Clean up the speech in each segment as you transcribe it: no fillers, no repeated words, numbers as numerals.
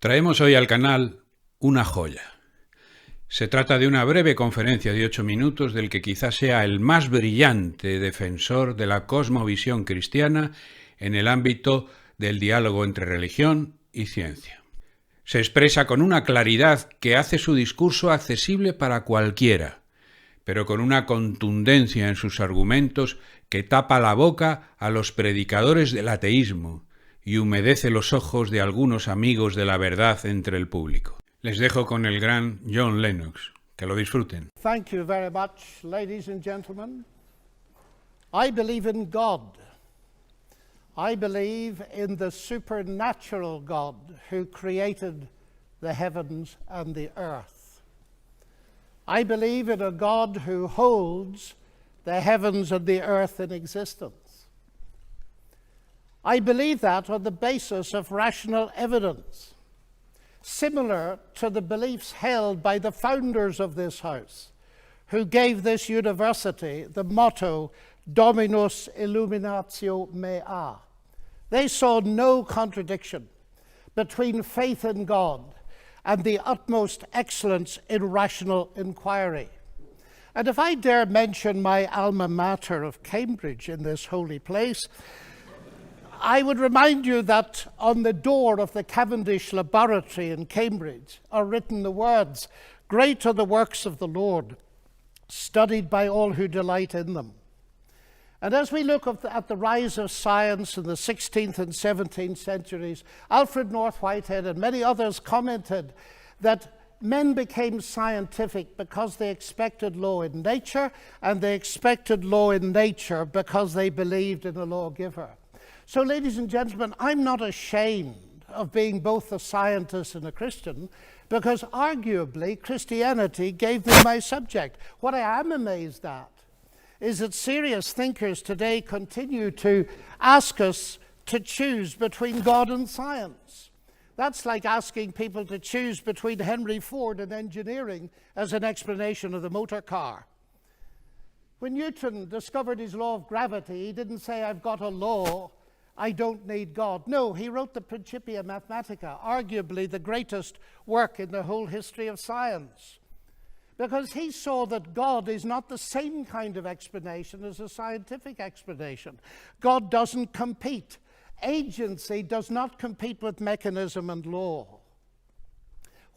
Traemos hoy al canal una joya. Se trata de una breve conferencia de 8 minutos del que quizás sea el más brillante defensor de la cosmovisión cristiana en el ámbito del diálogo entre religión y ciencia. Se expresa con una claridad que hace su discurso accesible para cualquiera, pero con una contundencia en sus argumentos que tapa la boca a los predicadores del ateísmo y humedece los ojos de algunos amigos de la verdad entre el público. Les dejo con el gran John Lennox. Que lo disfruten. Thank you very much, ladies and gentlemen. I believe in God. I believe in the supernatural God who created the heavens and the earth. I believe in a God who holds the heavens and the earth in existence. I believe that on the basis of rational evidence, similar to the beliefs held by the founders of this house, who gave this university the motto, Dominus Illuminatio Mea. They saw no contradiction between faith in God and the utmost excellence in rational inquiry. And if I dare mention my alma mater of Cambridge in this holy place, I would remind you that on the door of the Cavendish Laboratory in Cambridge are written the words, "Great are the works of the Lord, studied by all who delight in them." And as we look at the rise of science in the 16th and 17th centuries, Alfred North Whitehead and many others commented that men became scientific because they expected law in nature, and they expected law in nature because they believed in a lawgiver. So, ladies and gentlemen, I'm not ashamed of being both a scientist and a Christian, because arguably Christianity gave me my subject. What I am amazed at is that serious thinkers today continue to ask us to choose between God and science. That's like asking people to choose between Henry Ford and engineering as an explanation of the motor car. When Newton discovered his law of gravity, he didn't say, "I've got a law, I don't need God." No, he wrote the Principia Mathematica, arguably the greatest work in the whole history of science, because he saw that God is not the same kind of explanation as a scientific explanation. God doesn't compete. Agency does not compete with mechanism and law.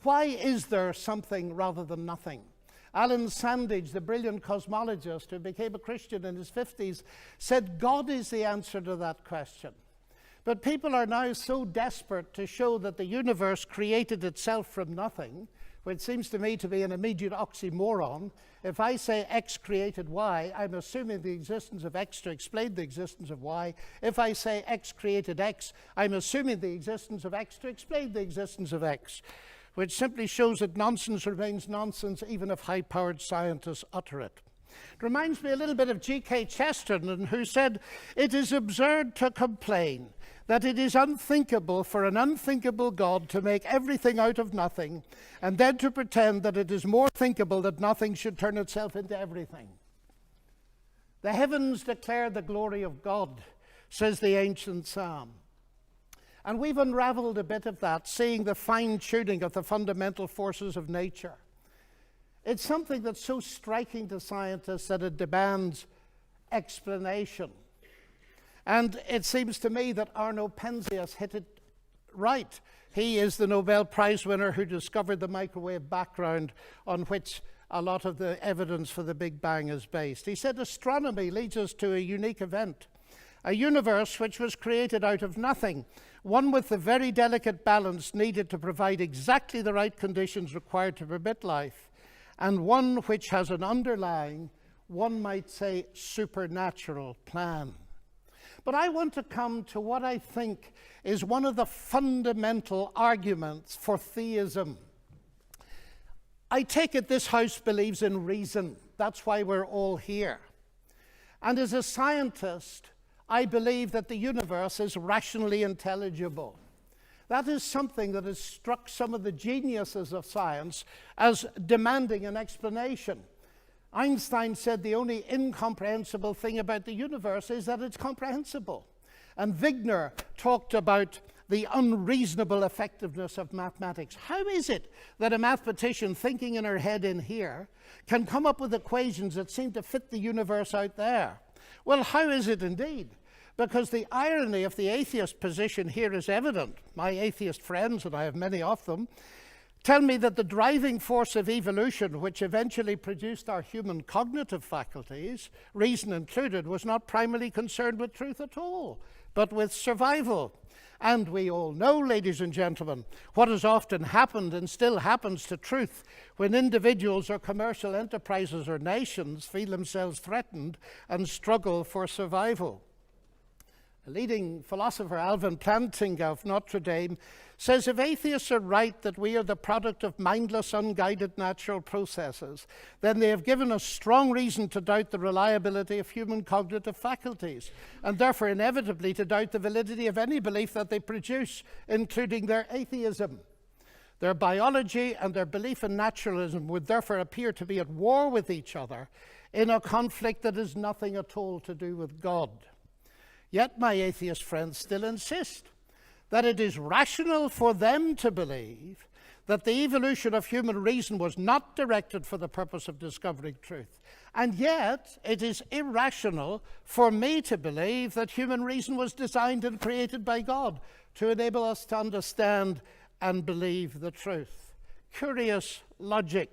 Why is there something rather than nothing? Alan Sandage, the brilliant cosmologist who became a Christian in his 50s, said God is the answer to that question. But people are now so desperate to show that the universe created itself from nothing, which seems to me to be an immediate oxymoron. If I say X created Y, I'm assuming the existence of X to explain the existence of Y. If I say X created X, I'm assuming the existence of X to explain the existence of X, which simply shows that nonsense remains nonsense even if high-powered scientists utter it. It reminds me a little bit of G.K. Chesterton, who said, "It is absurd to complain that it is unthinkable for an unthinkable God to make everything out of nothing, and then to pretend that it is more thinkable that nothing should turn itself into everything." The heavens declare the glory of God, says the ancient psalm. And we've unraveled a bit of that, seeing the fine-tuning of the fundamental forces of nature. It's something that's so striking to scientists that it demands explanation. And it seems to me that Arno Penzias hit it right. He is the Nobel Prize winner who discovered the microwave background on which a lot of the evidence for the Big Bang is based. He said astronomy leads us to a unique event, a universe which was created out of nothing, one with the very delicate balance needed to provide exactly the right conditions required to permit life, and one which has an underlying, one might say, supernatural plan. But I want to come to what I think is one of the fundamental arguments for theism. I take it this house believes in reason. That's why we're all here. And as a scientist, I believe that the universe is rationally intelligible. That is something that has struck some of the geniuses of science as demanding an explanation. Einstein said the only incomprehensible thing about the universe is that it's comprehensible. And Wigner talked about the unreasonable effectiveness of mathematics. How is it that a mathematician thinking in her head in here can come up with equations that seem to fit the universe out there? Well, how is it indeed? Because the irony of the atheist position here is evident. My atheist friends, and I have many of them, tell me that the driving force of evolution, which eventually produced our human cognitive faculties, reason included, was not primarily concerned with truth at all, but with survival. And we all know, ladies and gentlemen, what has often happened and still happens to truth when individuals or commercial enterprises or nations feel themselves threatened and struggle for survival. A leading philosopher, Alvin Plantinga of Notre Dame, says if atheists are right that we are the product of mindless, unguided natural processes, then they have given us strong reason to doubt the reliability of human cognitive faculties, and therefore inevitably to doubt the validity of any belief that they produce, including their atheism. Their biology and their belief in naturalism would therefore appear to be at war with each other in a conflict that has nothing at all to do with God. Yet my atheist friends still insist that it is rational for them to believe that the evolution of human reason was not directed for the purpose of discovering truth. And yet it is irrational for me to believe that human reason was designed and created by God to enable us to understand and believe the truth. Curious logic.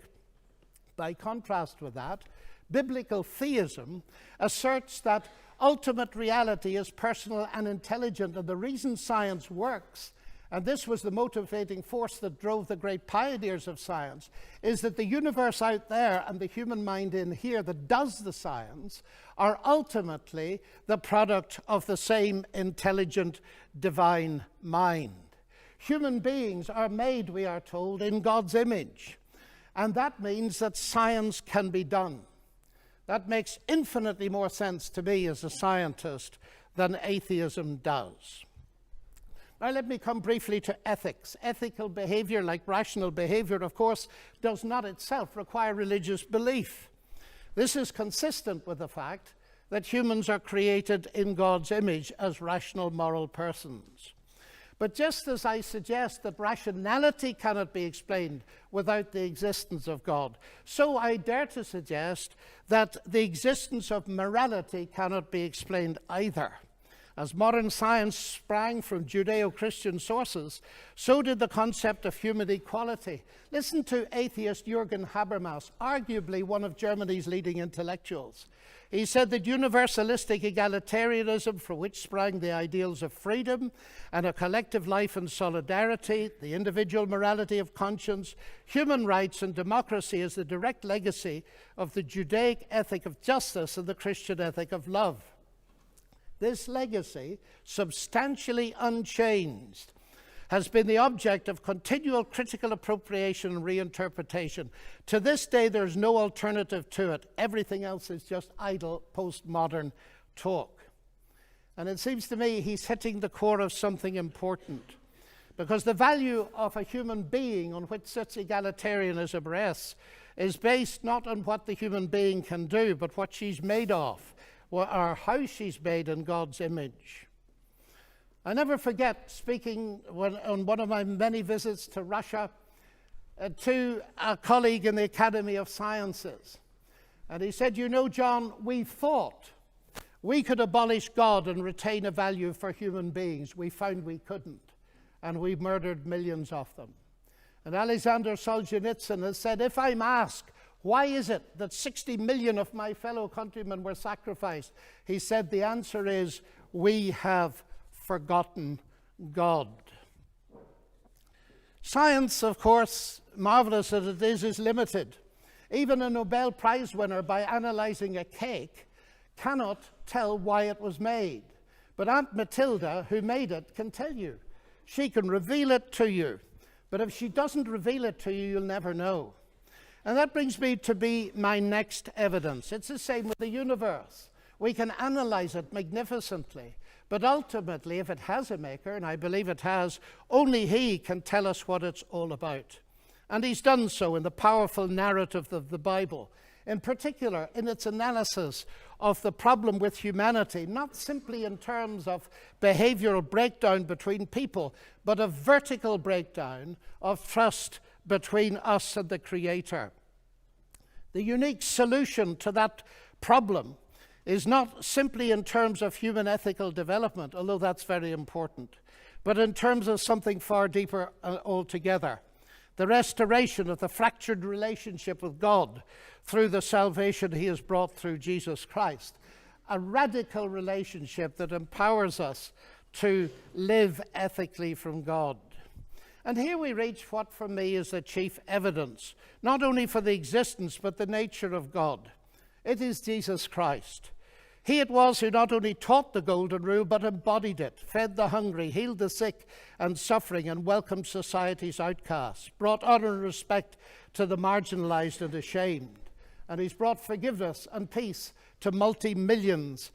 By contrast with that, biblical theism asserts that ultimate reality is personal and intelligent, and the reason science works, and this was the motivating force that drove the great pioneers of science, is that the universe out there and the human mind in here that does the science are ultimately the product of the same intelligent divine mind. Human beings are made, we are told, in God's image, and that means that science can be done. That makes infinitely more sense to me as a scientist than atheism does. Now let me come briefly to ethics. Ethical behavior, like rational behavior, of course, does not itself require religious belief. This is consistent with the fact that humans are created in God's image as rational moral persons. But just as I suggest that rationality cannot be explained without the existence of God, so I dare to suggest that the existence of morality cannot be explained either. As modern science sprang from Judeo-Christian sources, so did the concept of human equality. Listen to atheist Jürgen Habermas, arguably one of Germany's leading intellectuals. He said that universalistic egalitarianism, from which sprang the ideals of freedom and a collective life and solidarity, the individual morality of conscience, human rights and democracy, is the direct legacy of the Judaic ethic of justice and the Christian ethic of love. This legacy, substantially unchanged, has been the object of continual critical appropriation and reinterpretation. To this day, there's no alternative to it. Everything else is just idle postmodern talk. And it seems to me he's hitting the core of something important, because the value of a human being on which such egalitarianism rests is based not on what the human being can do, but what she's made of, or how she's made in God's image. I never forget speaking on one of my many visits to Russia to a colleague in the Academy of Sciences. And he said, "You know, John, we thought we could abolish God and retain a value for human beings. We found we couldn't, and we murdered millions of them." And Alexander Solzhenitsyn has said, "If I'm asked, why is it that 60 million of my fellow countrymen were sacrificed?" He said, the answer is, we have forgotten God. Science, of course, marvelous as it is limited. Even a Nobel Prize winner, by analyzing a cake, cannot tell why it was made. But Aunt Matilda, who made it, can tell you. She can reveal it to you. But if she doesn't reveal it to you, you'll never know. And that brings me to my next evidence. It's the same with the universe. We can analyze it magnificently. But ultimately, if it has a maker, and I believe it has, only he can tell us what it's all about. And he's done so in the powerful narrative of the Bible, in particular in its analysis of the problem with humanity, not simply in terms of behavioral breakdown between people, but a vertical breakdown of trust between us and the Creator. The unique solution to that problem is not simply in terms of human ethical development, although that's very important, but in terms of something far deeper altogether. The restoration of the fractured relationship with God through the salvation He has brought through Jesus Christ. A radical relationship that empowers us to live ethically from God. And here we reach what for me is the chief evidence, not only for the existence but the nature of God. It is Jesus Christ. He it was who not only taught the golden rule but embodied it, fed the hungry, healed the sick and suffering, and welcomed society's outcasts, brought honor and respect to the marginalized and ashamed. And He's brought forgiveness and peace to multi-millions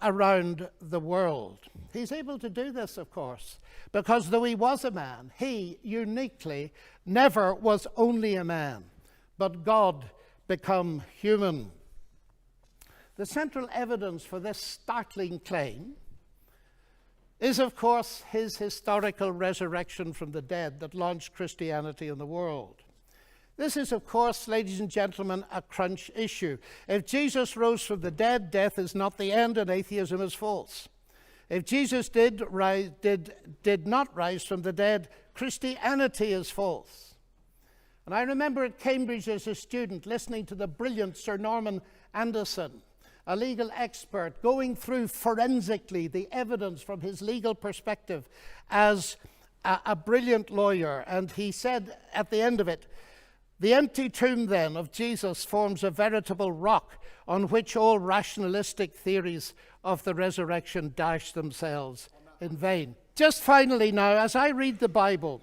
around the world. He's able to do this, of course, because though He was a man, He uniquely never was only a man, but God become human. The central evidence for this startling claim is, of course, His historical resurrection from the dead that launched Christianity in the world. This is, of course, ladies and gentlemen, a crunch issue. If Jesus rose from the dead, death is not the end and atheism is false. If Jesus did not rise from the dead, Christianity is false. And I remember at Cambridge as a student listening to the brilliant Sir Norman Anderson, a legal expert, going through forensically the evidence from his legal perspective as a brilliant lawyer. And he said at the end of it, "The empty tomb then of Jesus forms a veritable rock on which all rationalistic theories of the resurrection dash themselves in vain." Just finally now, as I read the Bible,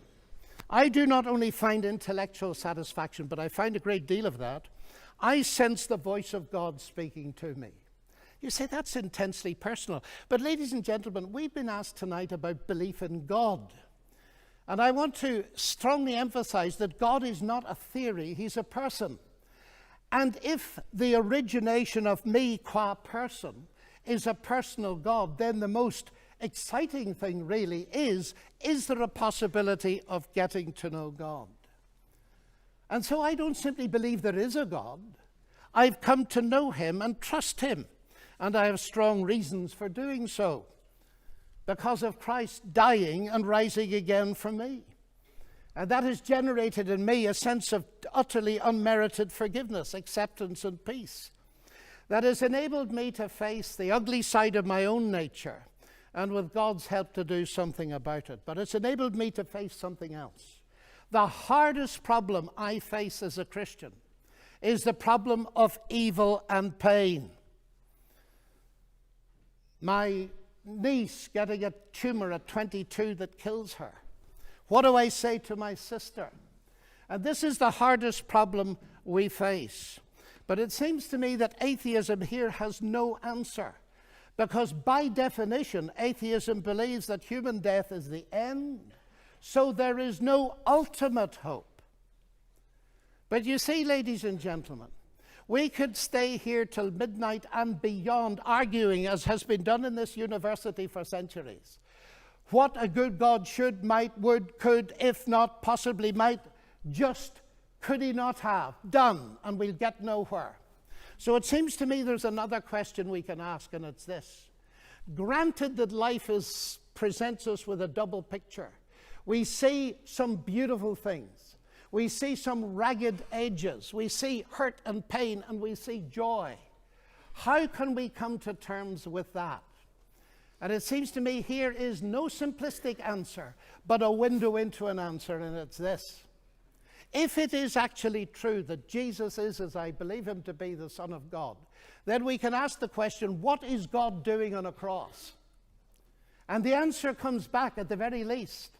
I do not only find intellectual satisfaction, but I find a great deal of that. I sense the voice of God speaking to me. You say, that's intensely personal. But ladies and gentlemen, we've been asked tonight about belief in God. And I want to strongly emphasize that God is not a theory, He's a person. And if the origination of me qua person is a personal God, then the most exciting thing really is there a possibility of getting to know God? And so I don't simply believe there is a God. I've come to know Him and trust Him. And I have strong reasons for doing so, because of Christ dying and rising again for me. And that has generated in me a sense of utterly unmerited forgiveness, acceptance, and peace. That has enabled me to face the ugly side of my own nature, and with God's help to do something about it. But it's enabled me to face something else. The hardest problem I face as a Christian is the problem of evil and pain. My niece getting a tumor at 22 that kills her. What do I say to my sister? And this is the hardest problem we face. But it seems to me that atheism here has no answer, because by definition, atheism believes that human death is the end. So there is no ultimate hope. But you see, ladies and gentlemen, we could stay here till midnight and beyond arguing, as has been done in this university for centuries, what a good God should, might, would, could, if not, possibly might, just could He not have done, and we'll get nowhere. So it seems to me there's another question we can ask, and it's this. Granted that life presents us with a double picture, we see some beautiful things. We see some ragged edges. We see hurt and pain, and we see joy. How can we come to terms with that? And it seems to me here is no simplistic answer, but a window into an answer, and it's this. If it is actually true that Jesus is, as I believe Him to be, the Son of God, then we can ask the question, what is God doing on a cross? And the answer comes back at the very least.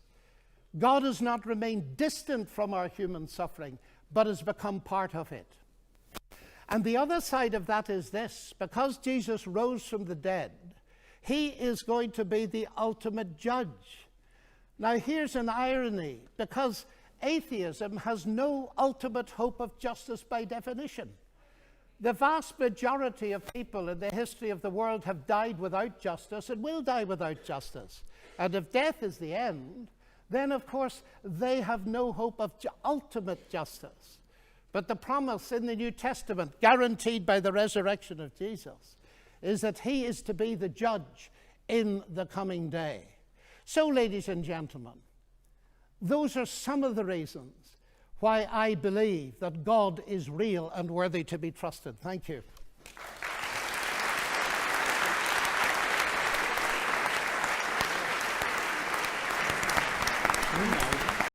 God has not remained distant from our human suffering, but has become part of it. And the other side of that is this. Because Jesus rose from the dead, He is going to be the ultimate judge. Now here's an irony, because atheism has no ultimate hope of justice by definition. The vast majority of people in the history of the world have died without justice and will die without justice. And if death is the end, then of course they have no hope of ultimate justice. But the promise in the New Testament, guaranteed by the resurrection of Jesus, is that he is to be the judge in the coming day. So, ladies and gentlemen, those are some of the reasons why I believe that God is real and worthy to be trusted. Thank you.